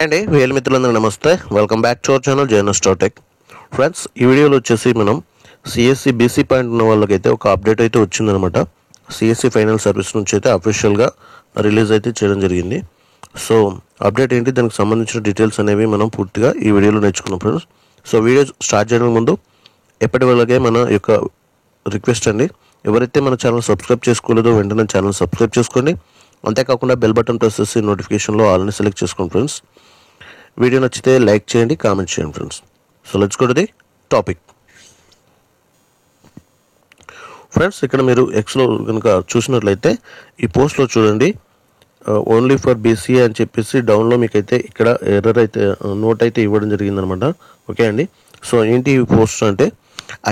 అండి వేల మిత్రులందరూ నమస్తే. Welcome back to our channel జైనోస్టాటెక్. ఫ్రెండ్స్, ఈ వీడియోలో వచ్చేసి మనం సిఎస్సి బీసీ పాయింట్ ఉన్న వాళ్ళకైతే ఒక అప్డేట్ అయితే వచ్చిందనమాట. సిఎస్సి ఫైనల్ సర్వీస్ నుంచి అయితే అఫీషియల్గా రిలీజ్ అయితే చేయడం జరిగింది. సో అప్డేట్ ఏంటి, దానికి సంబంధించిన డీటెయిల్స్ అనేవి మనం పూర్తిగా ఈ వీడియోలో నేర్చుకున్నాం ఫ్రెండ్స్. సో వీడియో స్టార్ట్ చేయడానికి ముందు ఎప్పటి వాళ్ళకే మన యొక్క రిక్వెస్ట్ అండి, ఎవరైతే మన ఛానల్ సబ్స్క్రైబ్ చేసుకోలేదో వెంటనే ఛానల్ సబ్స్క్రైబ్ చేసుకోండి. అంతేకాకుండా బెల్ బటన్ ప్రెస్ చేసి నోటిఫికేషన్లో ఆల్ని సెలెక్ట్ చేసుకోండి ఫ్రెండ్స్. వీడియో నచ్చితే లైక్ చేయండి, కామెంట్ చేయండి friends. So let's go to the topic. Friends, ఇక్కడ మీరు ఎక్స్లో కనుక చూసినట్లయితే ఈ పోస్ట్లో చూడండి, ఓన్లీ ఫర్ బీసీఏ అని చెప్పేసి డౌన్లో మీకైతే ఇక్కడ ఎర్రర్ అయితే నోట్ అయితే ఇవ్వడం జరిగిందనమాట. ఓకే అండి. సో ఏంటి ఈ పోస్ట్ అంటే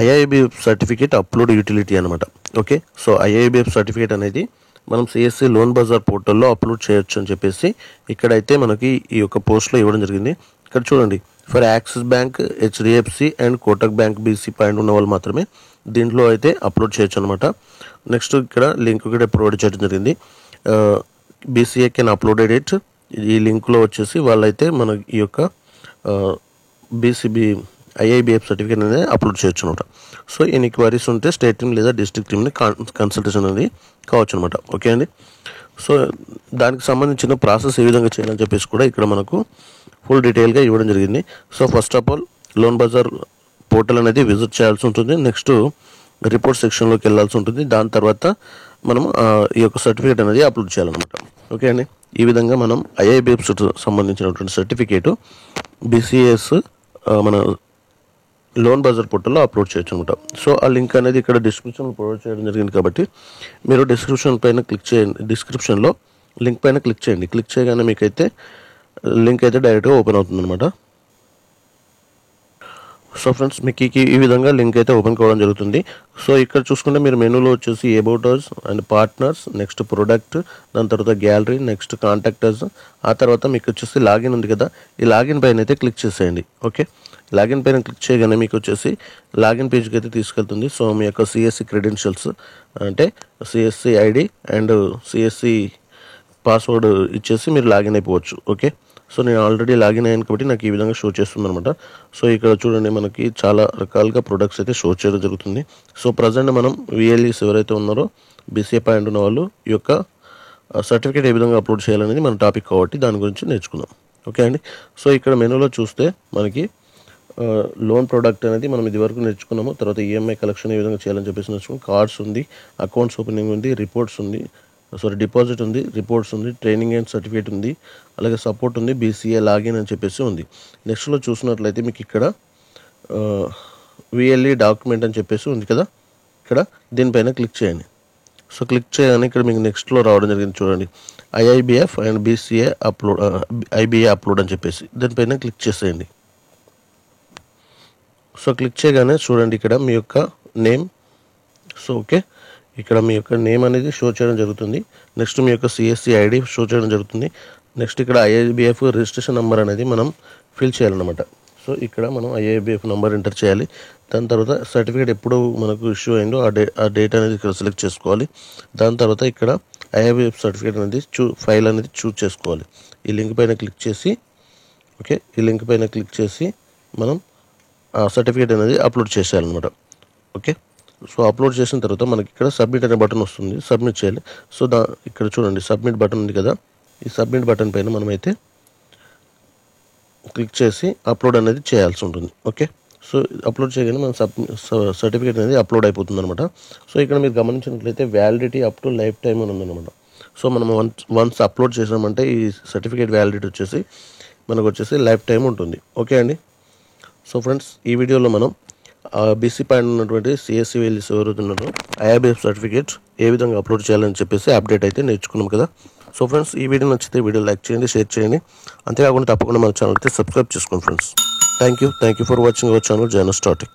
ఐఐబిఎఫ్ సర్టిఫికేట్ అప్లోడ్ యూటిలిటీ అనమాట. ఓకే, సో ఐఐబిఎఫ్ సర్టిఫికేట్ అనేది మనం సిఎస్సి లోన్ బజార్ పోర్టల్లో అప్లోడ్ చేయొచ్చు అని చెప్పేసి ఇక్కడైతే మనకి ఈ యొక్క పోస్ట్లో ఇవ్వడం జరిగింది. ఇక్కడ చూడండి, for axis bank, HDFC and Kotak bank BC point ఉన్న వాళ్ళు మాత్రమే దీంట్లో అయితే అప్లోడ్ చేయొచ్చు అనమాట. నెక్స్ట్ ఇక్కడ లింక్ కూడా ప్రొవైడ్ చేయడం జరిగింది. BCA can uploaded it. ఈ లింక్లో వచ్చేసి వాళ్ళైతే మన ఈ యొక్క బీసీబీ ఐఐబిఎఫ్ సర్టిఫికేట్ అనేది అప్లోడ్ చేయొచ్చు అనమాట. సో ఎన్ని క్వైరీస్ ఉంటే స్టేట్ టీమ్ లేదా డిస్ట్రిక్ట్ టీమ్ని కన్సల్టేషన్ అనేది కావచ్చు అనమాట. ఓకే అండి. సో దానికి సంబంధించిన ప్రాసెస్ ఏ విధంగా చేయాలని చెప్పేసి కూడా ఇక్కడ మనకు ఫుల్ డీటెయిల్గా ఇవ్వడం జరిగింది. So first of all loan Bazaar portal అనేది విజిట్ చేయాల్సి ఉంటుంది. నెక్స్ట్ రిపోర్ట్ సెక్షన్లోకి వెళ్ళాల్సి ఉంటుంది. దాని తర్వాత మనం ఈ యొక్క సర్టిఫికేట్ అనేది అప్లోడ్ చేయాలన్నమాట. ఓకే అండి. ఈ విధంగా మనం ఐఐబిఎఫ్ సంబంధించినటువంటి సర్టిఫికేటు బీసీఎస్ మన లోన్ బజార్ పోర్టల్లో అప్లోడ్ చేయొచ్చు అనమాట. సో ఆ లింక్ అనేది ఇక్కడ డిస్క్రిప్షన్లో ప్రొవైడ్ చేయడం జరిగింది కాబట్టి మీరు డిస్క్రిప్షన్ పైన క్లిక్ చేయండి. డిస్క్రిప్షన్లో లింక్ పైన క్లిక్ చేయండి. క్లిక్ చేయగానే మీకైతే లింక్ అయితే డైరెక్ట్గా ఓపెన్ అవుతుంది అనమాట. సో ఫ్రెండ్స్, మీకు ఈ విధంగా లింక్ అయితే ఓపెన్ కావడం జరుగుతుంది. సో ఇక్కడ చూసుకుంటే మీరు మెనూలో వచ్చేసి about us and partners, next product, దాని తర్వాత గ్యాలరీ, నెక్స్ట్ కాంటాక్టర్స్, ఆ తర్వాత మీకు వచ్చేసి లాగిన్ ఉంది కదా, ఈ లాగిన్ పైన అయితే క్లిక్ చేసేయండి. ఓకే, లాగిన్ పైన క్లిక్ చేయగానే మీకు వచ్చేసి లాగిన్ పేజ్కి అయితే తీసుకెళ్తుంది. సో మీ యొక్క సిఎస్సి క్రెడెన్షియల్స్ అంటే CSC ID and CSC password ఇచ్చేసి మీరు లాగిన్ అయిపోవచ్చు. ఓకే, సో నేను ఆల్రెడీ లాగిన్ అయ్యాను కాబట్టి నాకు ఈ విధంగా షో చేస్తుంది అనమాట. సో ఇక్కడ చూడండి, మనకి చాలా రకాలుగా ప్రొడక్ట్స్ అయితే షో చేయడం జరుగుతుంది. సో ప్రజెంట్ మనం విఎల్ఈస్ ఎవరైతే ఉన్నారో బీసీఏ పాయింట్ ఉన్న వాళ్ళు ఈ యొక్క సర్టిఫికేట్ ఏ విధంగా అప్లోడ్ చేయాలనేది మన టాపిక్ కాబట్టి దాని గురించి నేర్చుకుందాం. ఓకే అండి. సో ఇక్కడ మెనూలో చూస్తే మనకి లోన్ ప్రోడక్ట్ అనేది మనం ఇది వరకు నేర్చుకున్నాము. తర్వాత ఈఎంఐ కలెక్షన్ ఏ విధంగా చేయాలని చెప్పేసి నేర్చుకున్నాం. కార్డ్స్ ఉంది, అకౌంట్స్ ఓపెనింగ్ ఉంది, రిపోర్ట్స్ ఉంది, డిపాజిట్ ఉంది, రిపోర్ట్స్ ఉంది, ట్రైనింగ్ అండ్ సర్టిఫికేట్ ఉంది, అలాగే సపోర్ట్ ఉంది, బీసీఏ లాగిన్ అని చెప్పేసి ఉంది. నెక్స్ట్లో చూసినట్లయితే మీకు ఇక్కడ విఎల్ఈ డాక్యుమెంట్ అని చెప్పేసి ఉంది కదా, ఇక్కడ దీనిపైన క్లిక్ చేయండి. సో క్లిక్ చేయగానే ఇక్కడ మీకు నెక్స్ట్లో రావడం జరిగింది. చూడండి, IIBF and BCA upload, IBA upload అని చెప్పేసి దీనిపైన క్లిక్ చేసేయండి. సో క్లిక్ చేయగానే చూడండి, ఇక్కడ మీ యొక్క నేమ్, సో ఓకే, ఇక్కడ మీ యొక్క నేమ్ అనేది షో చేయడం జరుగుతుంది. నెక్స్ట్ మీ యొక్క సిఎస్సి ఐడి షో చేయడం జరుగుతుంది. నెక్స్ట్ ఇక్కడ ఐఐబిఎఫ్ రిజిస్ట్రేషన్ నెంబర్ అనేది మనం ఫిల్ చేయాలన్నమాట. సో ఇక్కడ మనం ఐఐబిఎఫ్ నెంబర్ ఎంటర్ చేయాలి. దాని తర్వాత సర్టిఫికేట్ ఎప్పుడు మనకు ఇష్యూ అయిందో ఆ డేట్ అనేది ఇక్కడ సెలెక్ట్ చేసుకోవాలి. దాని తర్వాత ఇక్కడ ఐఐబిఎఫ్ సర్టిఫికేట్ అనేది ఫైల్ అనేది చూస్ చేసుకోవాలి. ఈ లింక్ పైన క్లిక్ చేసి, ఓకే, ఈ లింక్ పైన క్లిక్ చేసి మనం ఆ సర్టిఫికేట్ అనేది అప్లోడ్ చేసేయాలన్నమాట. ఓకే, సో అప్లోడ్ చేసిన తర్వాత మనకి ఇక్కడ సబ్మిట్ అనే బటన్ వస్తుంది, సబ్మిట్ చేయాలి. సో ఇక్కడ చూడండి, సబ్మిట్ బటన్ ఉంది కదా, ఈ సబ్మిట్ బటన్ పైన మనమైతే క్లిక్ చేసి అప్లోడ్ అనేది చేయాల్సి ఉంటుంది. ఓకే, సో అప్లోడ్ చేయగానే మన సర్టిఫికేట్ అనేది అప్లోడ్ అయిపోతుంది అనమాట. సో ఇక్కడ మీరు గమనించినట్లయితే validity up to life time అని ఉందన్నమాట. సో మనం వన్స్ అప్లోడ్ చేసామంటే ఈ సర్టిఫికేట్ వ్యాలిడిటీ వచ్చేసి మనకు వచ్చేసి లైఫ్ టైం ఉంటుంది. ఓకే అండి. సో ఫ్రెండ్స్, ఈ వీడియోలో మనం బీసీ పాయింట్ ఉన్నటువంటి సిఎస్సి వేలీస్ ఎవరైతే ఉన్నారో ఐఐబిఎఫ్ సర్టిఫికేట్ ఏ విధంగా అప్లోడ్ చేయాలని చెప్పేసి అప్డేట్ అయితే నేర్చుకున్నాం కదా. సో ఫ్రెండ్స్, ఈ వీడియో నచ్చితే వీడియో లైక్ చేయండి, షేర్ చేయండి. అంతేకాకుండా తప్పకుండా మన ఛానల్ అయితే సబ్స్క్రైబ్ చేసుకోండి friends. Thank you for watching our channel జైనోస్టాటెక్.